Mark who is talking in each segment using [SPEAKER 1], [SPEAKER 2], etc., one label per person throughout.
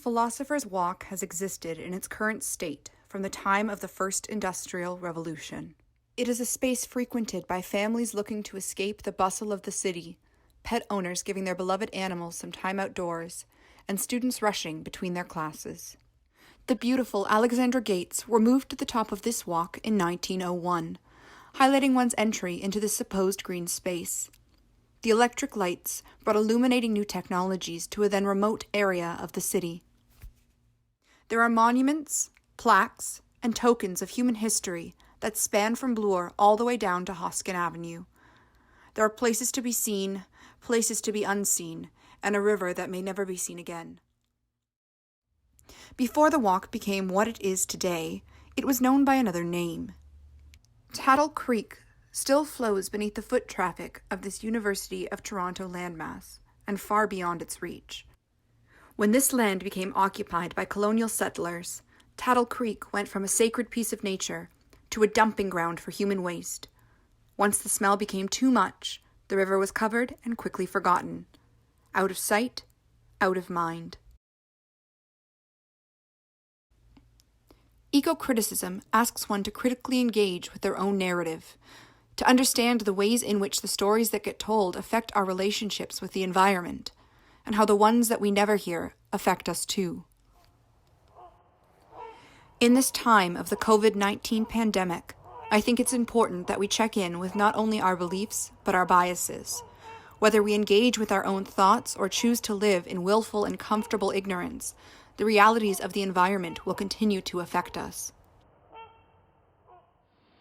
[SPEAKER 1] Philosopher's Walk has existed in its current state from the time of the First Industrial Revolution. It is a space frequented by families looking to escape the bustle of the city, pet owners giving their beloved animals some time outdoors, and students rushing between their classes. The beautiful Alexandra Gates were moved to the top of this walk in 1901, highlighting one's entry into this supposed green space. The electric lights brought illuminating new technologies to a then remote area of the city. There are monuments, plaques, and tokens of human history that span from Bloor all the way down to Hoskin Avenue. There are places to be seen, places to be unseen, and a river that may never be seen again. Before the walk became what it is today, it was known by another name. Tattle Creek still flows beneath the foot traffic of this University of Toronto landmass, and far beyond its reach. When this land became occupied by colonial settlers, Tattle Creek went from a sacred piece of nature to a dumping ground for human waste. Once the smell became too much, the river was covered and quickly forgotten. Out of sight, out of mind. Ecocriticism asks one to critically engage with their own narrative, to understand the ways in which the stories that get told affect our relationships with the environment, and how the ones that we never hear affect us too. In this time of the COVID-19 pandemic, I think it's important that we check in with not only our beliefs, but our biases. Whether we engage with our own thoughts or choose to live in willful and comfortable ignorance, the realities of the environment will continue to affect us.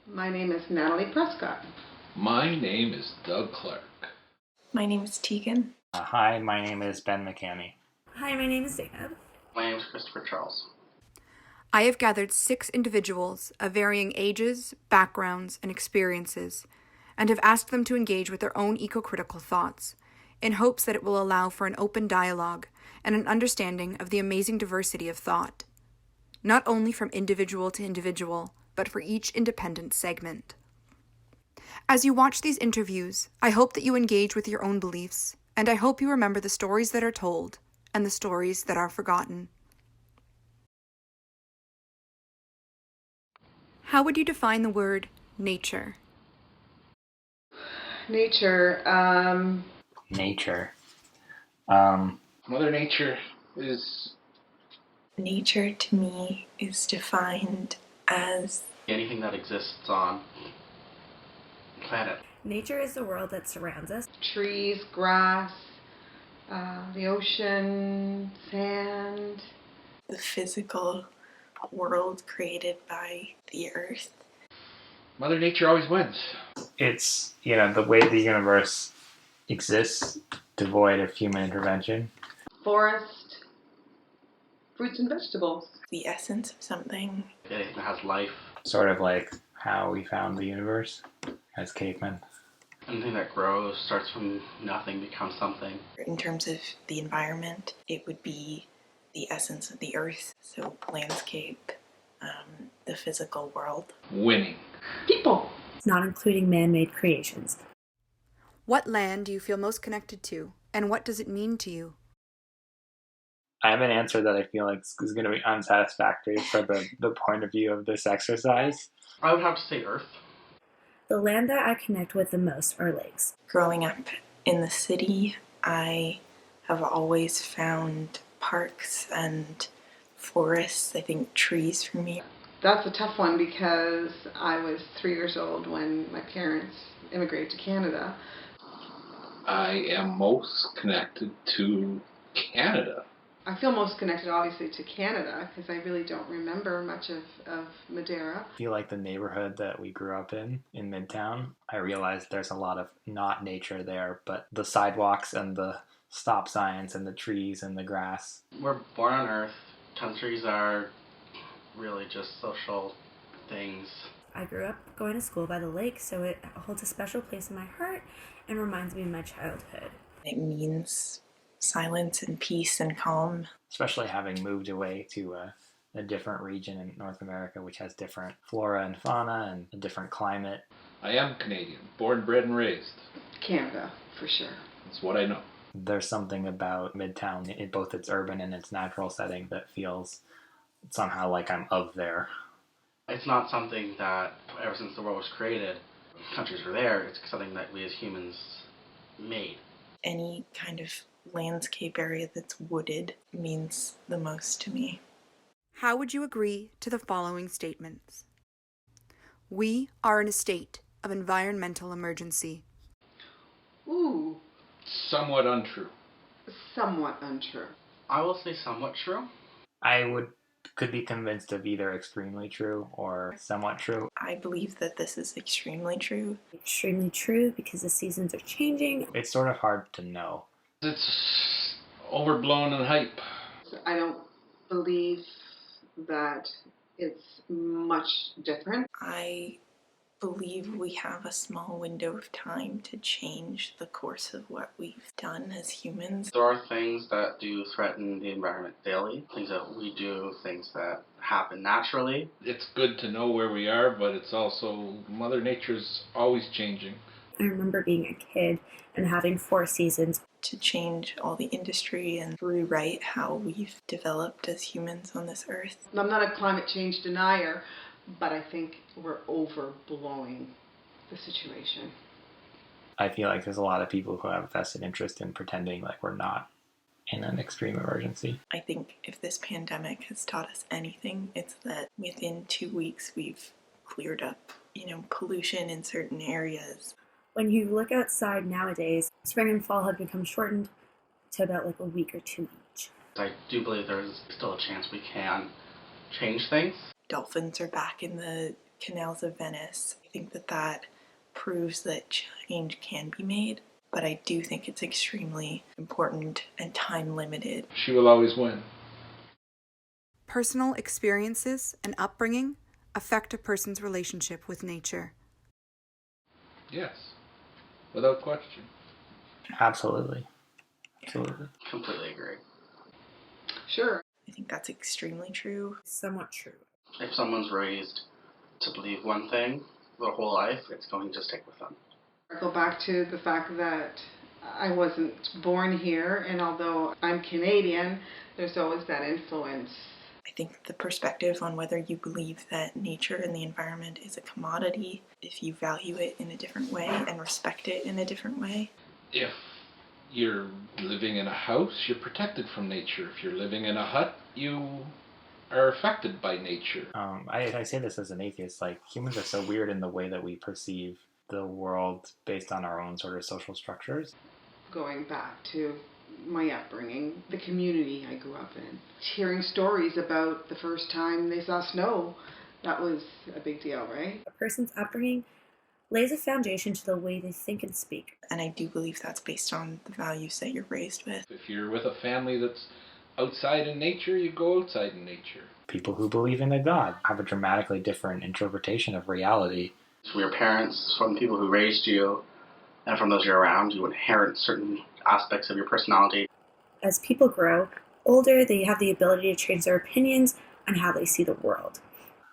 [SPEAKER 2] My name is Natalie Prescott.
[SPEAKER 3] My name is Doug Clark.
[SPEAKER 4] My name is Tegan.
[SPEAKER 5] Hi, my name is Ben McCamey.
[SPEAKER 6] Hi, my name is Zainab.
[SPEAKER 7] My name is Christopher Charles.
[SPEAKER 1] I have gathered 6 individuals of varying ages, backgrounds, and experiences, and have asked them to engage with their own eco-critical thoughts, in hopes that it will allow for an open dialogue and an understanding of the amazing diversity of thought, not only from individual to individual, but for each independent segment. As you watch these interviews, I hope that you engage with your own beliefs, and I hope you remember the stories that are told and the stories that are forgotten. How would you define the word nature?
[SPEAKER 2] Nature.
[SPEAKER 5] Nature.
[SPEAKER 3] Mother Nature is...
[SPEAKER 4] Nature to me is defined as
[SPEAKER 7] anything that exists on the planet.
[SPEAKER 6] Nature is the world that surrounds us.
[SPEAKER 2] Trees, grass, the ocean, sand.
[SPEAKER 4] the physical world created by the earth.
[SPEAKER 3] Mother Nature always wins.
[SPEAKER 5] It's, the way the universe exists, devoid of human intervention.
[SPEAKER 2] Forest, fruits and vegetables.
[SPEAKER 4] The essence of something.
[SPEAKER 7] Anything that has life.
[SPEAKER 5] Sort of like how we found the universe as cavemen.
[SPEAKER 7] Anything that grows, starts from nothing, becomes something.
[SPEAKER 4] In terms of the environment, it would be the essence of the earth. So landscape, the physical world.
[SPEAKER 3] Winning.
[SPEAKER 2] People.
[SPEAKER 6] Not including man-made creations.
[SPEAKER 1] What land do you feel most connected to, and what does it mean to you?
[SPEAKER 5] I have an answer that I feel like is going to be unsatisfactory for the point of view of this exercise.
[SPEAKER 7] I would have to say Earth.
[SPEAKER 6] The land that I connect with the most are lakes.
[SPEAKER 4] Growing up in the city, I have always found parks and forests, I think trees for me.
[SPEAKER 2] That's a tough one because I was 3 years old when my parents immigrated to Canada.
[SPEAKER 3] I am most connected to Canada.
[SPEAKER 2] I feel most connected, obviously, to Canada because I really don't remember much of Madeira.
[SPEAKER 5] I feel like the neighborhood that we grew up in Midtown, I realized there's a lot of not nature there, but the sidewalks and the stop signs and the trees and the grass.
[SPEAKER 7] We're born on Earth. Countries are really just social things.
[SPEAKER 6] I grew up going to school by the lake, so it holds a special place in my heart and reminds me of my childhood.
[SPEAKER 4] It means silence and peace and calm.
[SPEAKER 5] Especially having moved away to a different region in North America, which has different flora and fauna and a different climate.
[SPEAKER 3] I am Canadian, born, bred, and raised.
[SPEAKER 2] Canada, for sure.
[SPEAKER 3] That's what I know.
[SPEAKER 5] There's something about Midtown, in both its urban and its natural setting, that feels somehow like I'm of there.
[SPEAKER 7] It's not something that, ever since the world was created, countries were there. It's something that we as humans made.
[SPEAKER 4] Any kind of landscape area that's wooded means the most to me.
[SPEAKER 1] How would you agree to the following statements? We are in a state of environmental emergency.
[SPEAKER 2] Ooh,
[SPEAKER 3] Somewhat untrue.
[SPEAKER 2] somewhat untrue.
[SPEAKER 7] I will say somewhat true.
[SPEAKER 5] I could be convinced of either extremely true or somewhat true.
[SPEAKER 4] I believe that this is extremely true.
[SPEAKER 6] Extremely true because the seasons are changing.
[SPEAKER 5] It's sort of hard to know.
[SPEAKER 3] It's overblown and hype.
[SPEAKER 2] I don't believe that it's much different.
[SPEAKER 4] I believe we have a small window of time to change the course of what we've done as humans.
[SPEAKER 7] There are things that do threaten the environment daily, things that we do, things that happen naturally.
[SPEAKER 3] It's good to know where we are, but it's also Mother Nature's always changing.
[SPEAKER 6] I remember being a kid and having 4 seasons.
[SPEAKER 4] To change all the industry and rewrite how we've developed as humans on this earth.
[SPEAKER 2] I'm not a climate change denier, but I think we're overblowing the situation.
[SPEAKER 5] I feel like there's a lot of people who have a vested interest in pretending like we're not in an extreme emergency.
[SPEAKER 4] I think if this pandemic has taught us anything, it's that within 2 weeks we've cleared up, pollution in certain areas.
[SPEAKER 6] When you look outside nowadays, spring and fall have become shortened to about like a week or 2 each.
[SPEAKER 7] I do believe there's still a chance we can change things.
[SPEAKER 4] Dolphins are back in the canals of Venice. I think that proves that change can be made, but I do think it's extremely important and time limited.
[SPEAKER 3] She will always win.
[SPEAKER 1] Personal experiences and upbringing affect a person's relationship with nature.
[SPEAKER 3] Yes, without question.
[SPEAKER 5] Absolutely. Absolutely.
[SPEAKER 7] Completely agree.
[SPEAKER 2] Sure.
[SPEAKER 4] I think that's extremely true.
[SPEAKER 6] Somewhat true.
[SPEAKER 7] If someone's raised to believe one thing their whole life, it's going to stick with them.
[SPEAKER 2] I go back to the fact that I wasn't born here, and although I'm Canadian, there's always that influence.
[SPEAKER 4] I think the perspective on whether you believe that nature and the environment is a commodity, if you value it in a different way and respect it in a different way.
[SPEAKER 3] If you're living in a house, you're protected from nature. If you're living in a hut, you are affected by nature.
[SPEAKER 5] I say this as an atheist, like humans are so weird in the way that we perceive the world based on our own sort of social structures.
[SPEAKER 2] Going back to my upbringing, the community I grew up in, hearing stories about the first time they saw snow, that was a big deal, right?
[SPEAKER 6] A person's upbringing lays a foundation to the way they think and speak.
[SPEAKER 4] And I do believe that's based on the values that you're raised with.
[SPEAKER 3] If you're with a family that's outside in nature, you go outside in nature.
[SPEAKER 5] People who believe in a God have a dramatically different interpretation of reality.
[SPEAKER 7] From your parents, from the people who raised you, and from those you're around, you inherit certain aspects of your personality.
[SPEAKER 6] As people grow older, they have the ability to change their opinions on how they see the world.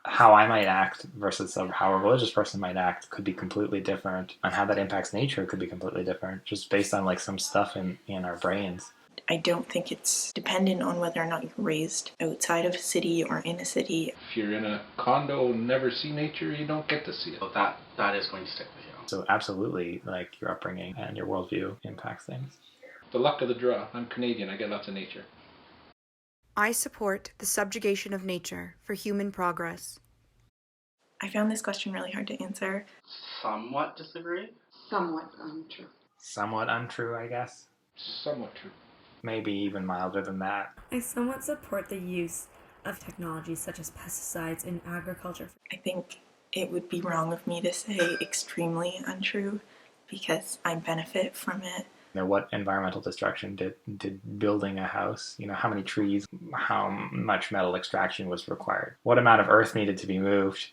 [SPEAKER 5] How I might act versus how a religious person might act could be completely different, and how that impacts nature could be completely different, just based on like some stuff in our brains.
[SPEAKER 4] I don't think it's dependent on whether or not you're raised outside of a city or in a city.
[SPEAKER 3] If you're in a condo and never see nature, you don't get to see it.
[SPEAKER 7] So that is going to stick with you.
[SPEAKER 5] So absolutely, like your upbringing and your worldview impacts things.
[SPEAKER 3] The luck of the draw. I'm Canadian, I get lots of nature.
[SPEAKER 1] I support the subjugation of nature for human progress.
[SPEAKER 4] I found this question really hard to answer.
[SPEAKER 7] Somewhat disagree.
[SPEAKER 2] Somewhat untrue.
[SPEAKER 5] Somewhat untrue, I guess.
[SPEAKER 3] Somewhat true.
[SPEAKER 5] Maybe even milder than that.
[SPEAKER 6] I somewhat support the use of technologies such as pesticides in agriculture.
[SPEAKER 4] I think it would be wrong of me to say extremely untrue because I benefit from it.
[SPEAKER 5] What environmental destruction did building a house, how many trees, how much metal extraction was required, what amount of earth needed to be moved.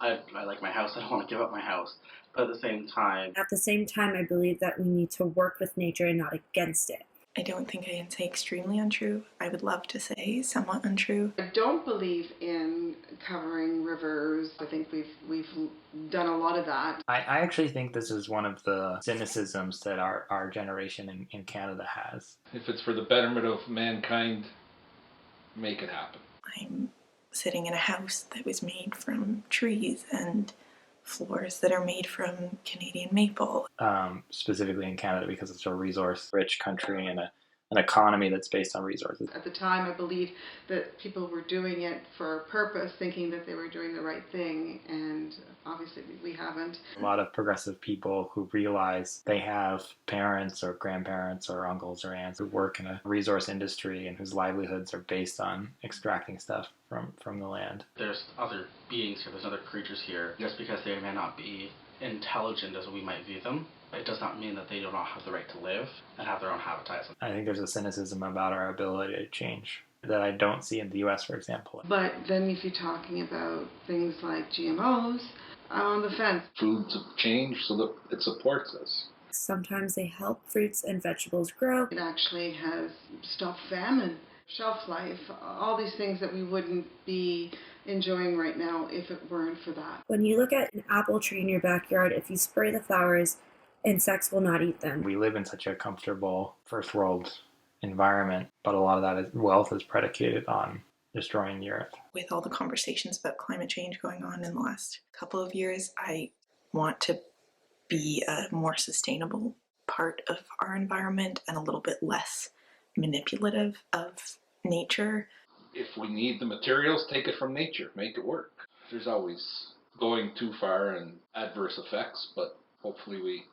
[SPEAKER 7] I like my house. I don't want to give up my house. But at the same time,
[SPEAKER 6] At the same time, I believe that we need to work with nature and not against it.
[SPEAKER 4] I don't think I can say extremely untrue. I would love to say somewhat untrue.
[SPEAKER 2] I don't believe in covering rivers. I think we've done a lot of that.
[SPEAKER 5] I actually think this is one of the cynicisms that our generation in Canada has.
[SPEAKER 3] If it's for the betterment of mankind, make it happen.
[SPEAKER 4] I'm sitting in a house that was made from trees and floors that are made from Canadian maple.
[SPEAKER 5] Specifically in Canada because it's a resource-rich country and an economy that's based on resources.
[SPEAKER 2] At the time, I believe that people were doing it for a purpose, thinking that they were doing the right thing, and obviously we haven't.
[SPEAKER 5] A lot of progressive people who realize they have parents or grandparents or uncles or aunts who work in a resource industry and whose livelihoods are based on extracting stuff from the land.
[SPEAKER 7] There's other beings here, there's other creatures here. Just because they may not be intelligent as we might view them, it does not mean that they do not have the right to live and have their own habitats.
[SPEAKER 5] I think there's a cynicism about our ability to change that I don't see in the US, for example.
[SPEAKER 2] But then if you're talking about things like GMOs, I'm on the fence.
[SPEAKER 3] Foods have changed so that it supports us.
[SPEAKER 6] Sometimes they help fruits and vegetables grow.
[SPEAKER 2] It actually has stopped famine, shelf life, all these things that we wouldn't be enjoying right now if it weren't for that.
[SPEAKER 6] When you look at an apple tree in your backyard, if you spray the flowers, insects will not eat them.
[SPEAKER 5] We live in such a comfortable first world environment, but a lot of that wealth is predicated on destroying the earth.
[SPEAKER 4] With all the conversations about climate change going on in the last couple of years, I want to be a more sustainable part of our environment and a little bit less manipulative of nature.
[SPEAKER 3] If we need the materials, take it from nature, make it work. There's always going too far and adverse effects, but hopefully we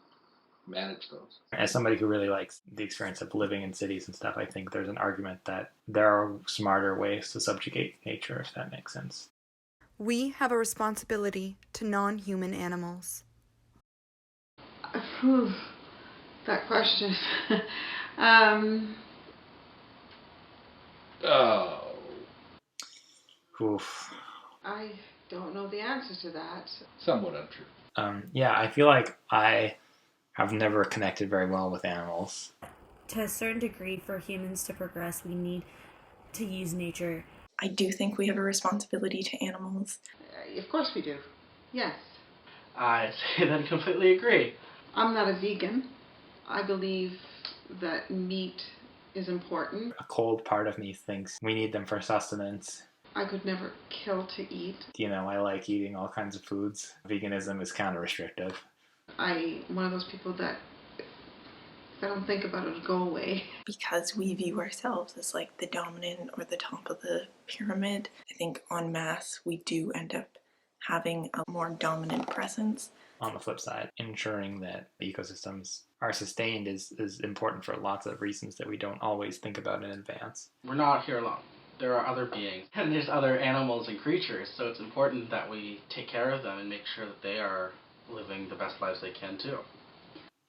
[SPEAKER 3] manage those.
[SPEAKER 5] As somebody who really likes the experience of living in cities and stuff, I think there's an argument that there are smarter ways to subjugate nature, if that makes sense.
[SPEAKER 1] We have a responsibility to non-human animals.
[SPEAKER 2] Whew, that question.
[SPEAKER 3] Oh.
[SPEAKER 5] Oof.
[SPEAKER 2] I don't know the answer to that.
[SPEAKER 3] Somewhat untrue.
[SPEAKER 5] Yeah, I feel like I have never connected very well with animals.
[SPEAKER 6] To a certain degree, for humans to progress, we need to use nature.
[SPEAKER 4] I do think we have a responsibility to animals.
[SPEAKER 2] Of course we do. Yes.
[SPEAKER 7] I say that I completely agree.
[SPEAKER 2] I'm not a vegan. I believe that meat is important.
[SPEAKER 5] A cold part of me thinks we need them for sustenance.
[SPEAKER 2] I could never kill to eat.
[SPEAKER 5] You know, I like eating all kinds of foods. Veganism is kind of restrictive.
[SPEAKER 2] I'm one of those people that if I don't think about it, it'll go away.
[SPEAKER 4] Because we view ourselves as like the dominant or the top of the pyramid, I think en masse we do end up having a more dominant presence.
[SPEAKER 5] On the flip side, ensuring that ecosystems are sustained is important for lots of reasons that we don't always think about in advance.
[SPEAKER 7] We're not here alone. There are other beings, and there's other animals and creatures, so it's important that we take care of them and make sure that they are living the best lives they can too.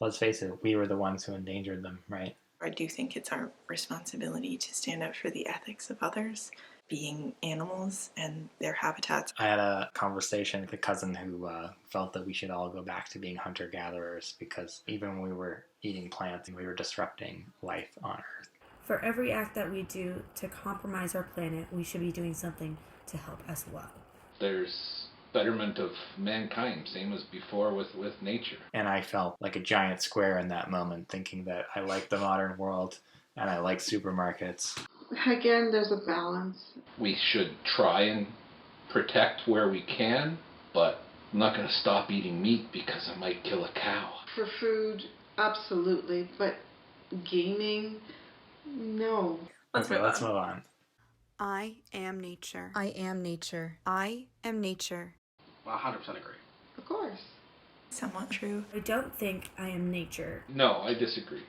[SPEAKER 5] Let's face it, we were the ones who endangered them, right?
[SPEAKER 4] I do think it's our responsibility to stand up for the ethics of others, being animals and their habitats.
[SPEAKER 5] I had a conversation with a cousin who felt that we should all go back to being hunter-gatherers because even when we were eating plants, we were disrupting life on Earth.
[SPEAKER 6] For every act that we do to compromise our planet, we should be doing something to help as well.
[SPEAKER 3] There's betterment of mankind, same as before with nature.
[SPEAKER 5] And I felt like a giant square in that moment, thinking that I like the modern world and I like supermarkets.
[SPEAKER 2] Again, there's a balance.
[SPEAKER 3] We should try and protect where we can, but I'm not going to stop eating meat because I might kill a cow.
[SPEAKER 2] For food, absolutely, but gaming, no.
[SPEAKER 5] Let's move on.
[SPEAKER 1] I am nature. I am nature. I am nature.
[SPEAKER 7] 100% agree.
[SPEAKER 2] Of course.
[SPEAKER 4] Somewhat true.
[SPEAKER 6] I don't think I am nature.
[SPEAKER 3] No, I disagree.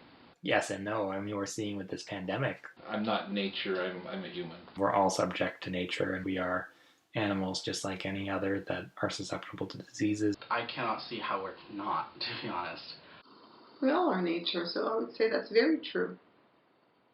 [SPEAKER 5] Yes and no. I mean, we're seeing with this pandemic,
[SPEAKER 3] I'm not nature, I'm a human.
[SPEAKER 5] we're all subject to nature and we are animals just like any other that are susceptible to diseases.
[SPEAKER 7] I cannot see how we're not, to be honest.
[SPEAKER 2] We all are nature, so I would say that's very true.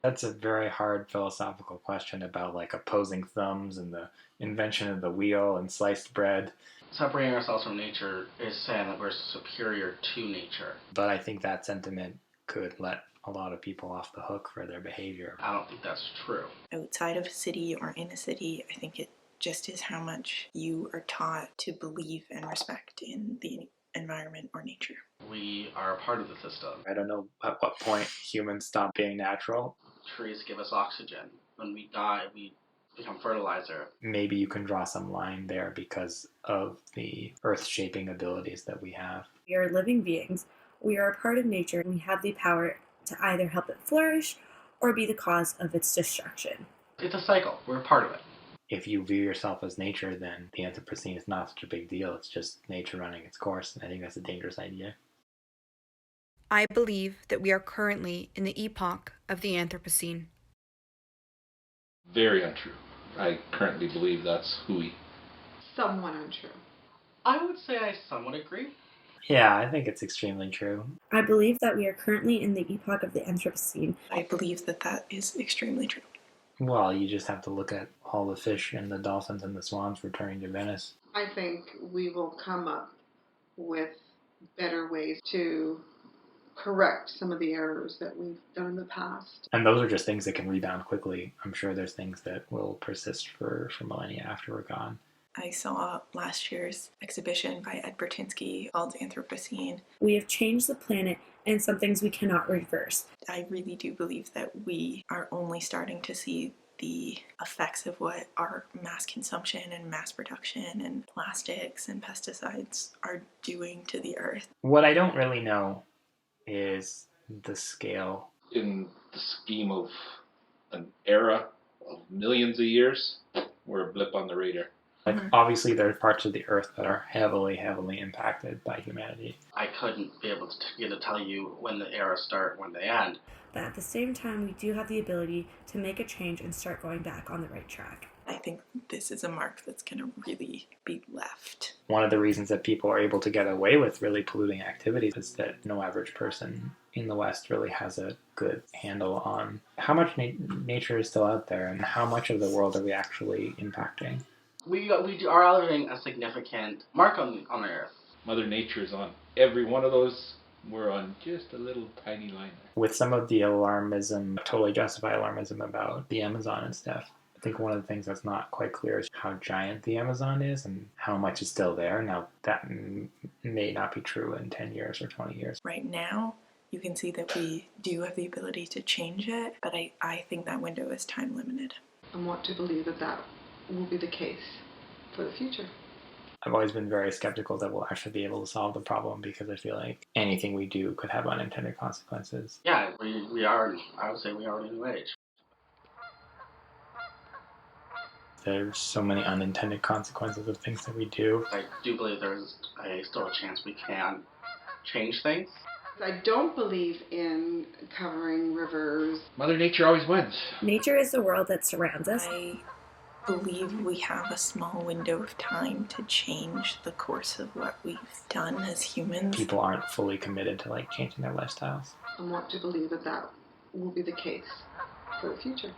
[SPEAKER 5] That's a very hard philosophical question about like opposing thumbs and the invention of the wheel and sliced bread.
[SPEAKER 7] Separating ourselves from nature is saying that we're superior to nature.
[SPEAKER 5] But I think that sentiment could let a lot of people off the hook for their behavior.
[SPEAKER 7] I don't think that's true.
[SPEAKER 4] Outside of a city or in a city, I think it just is how much you are taught to believe and respect in the environment or nature.
[SPEAKER 7] We are a part of the system.
[SPEAKER 5] I don't know at what point humans stop being natural.
[SPEAKER 7] Trees give us oxygen. When we die, we become fertilizer.
[SPEAKER 5] Maybe you can draw some line there because of the earth-shaping abilities that we have.
[SPEAKER 6] We are living beings. We are a part of nature, and we have the power to either help it flourish or be the cause of its destruction.
[SPEAKER 7] It's a cycle. We're a part of it.
[SPEAKER 5] If you view yourself as nature, then the Anthropocene is not such a big deal. It's just nature running its course, and I think that's a dangerous idea.
[SPEAKER 1] I believe that we are currently in the epoch of the Anthropocene.
[SPEAKER 3] Very untrue. I currently believe that's hooey.
[SPEAKER 2] Somewhat untrue.
[SPEAKER 7] I would say I somewhat agree.
[SPEAKER 5] Yeah, I think it's extremely true.
[SPEAKER 6] I believe that we are currently in the epoch of the Anthropocene.
[SPEAKER 4] I believe that that is extremely true.
[SPEAKER 5] Well, you just have to look at all the fish and the dolphins and the swans returning to Venice.
[SPEAKER 2] I think we will come up with better ways to correct some of the errors that we've done in the past.
[SPEAKER 5] And those are just things that can rebound quickly. I'm sure there's things that will persist for millennia after we're gone.
[SPEAKER 4] I saw last year's exhibition by Ed Bertinsky called Anthropocene.
[SPEAKER 6] We have changed the planet, and some things we cannot reverse.
[SPEAKER 4] I really do believe that we are only starting to see the effects of what our mass consumption and mass production and plastics and pesticides are doing to the earth.
[SPEAKER 5] What I don't really know is the scale.
[SPEAKER 3] In the scheme of an era of millions of years, we're a blip on the radar.
[SPEAKER 5] Like, obviously, there are parts of the Earth that are heavily, heavily impacted by humanity.
[SPEAKER 7] I couldn't be able to tell you when the era start, when they end.
[SPEAKER 6] But at the same time, we do have the ability to make a change and start going back on the right track.
[SPEAKER 4] I think this is a mark that's going to really be left.
[SPEAKER 5] One of the reasons that people are able to get away with really polluting activities is that no average person in the West really has a good handle on how much nature is still out there and how much of the world are we actually impacting.
[SPEAKER 7] We are leaving a significant mark on the Earth.
[SPEAKER 3] Mother Nature is on every one of those. We're on just a little tiny line there.
[SPEAKER 5] With some of the alarmism, totally justified alarmism about the Amazon and stuff, I think one of the things that's not quite clear is how giant the Amazon is and how much is still there. Now, that may not be true in 10 years or 20 years.
[SPEAKER 4] Right now, you can see that we do have the ability to change it, but I think that window is time limited.
[SPEAKER 2] I want to believe that that will be the case for the future.
[SPEAKER 5] I've always been very skeptical that we'll actually be able to solve the problem because I feel like anything we do could have unintended consequences.
[SPEAKER 7] Yeah, we are, I would say we are in a new age.
[SPEAKER 5] There's so many unintended consequences of things that we do.
[SPEAKER 7] I do believe there's still a chance we can change things.
[SPEAKER 2] I don't believe in covering rivers.
[SPEAKER 3] Mother Nature always wins.
[SPEAKER 6] Nature is the world that surrounds us.
[SPEAKER 4] I believe we have a small window of time to change the course of what we've done as humans.
[SPEAKER 5] People aren't fully committed to changing their lifestyles.
[SPEAKER 2] I want to believe that that will be the case for the future.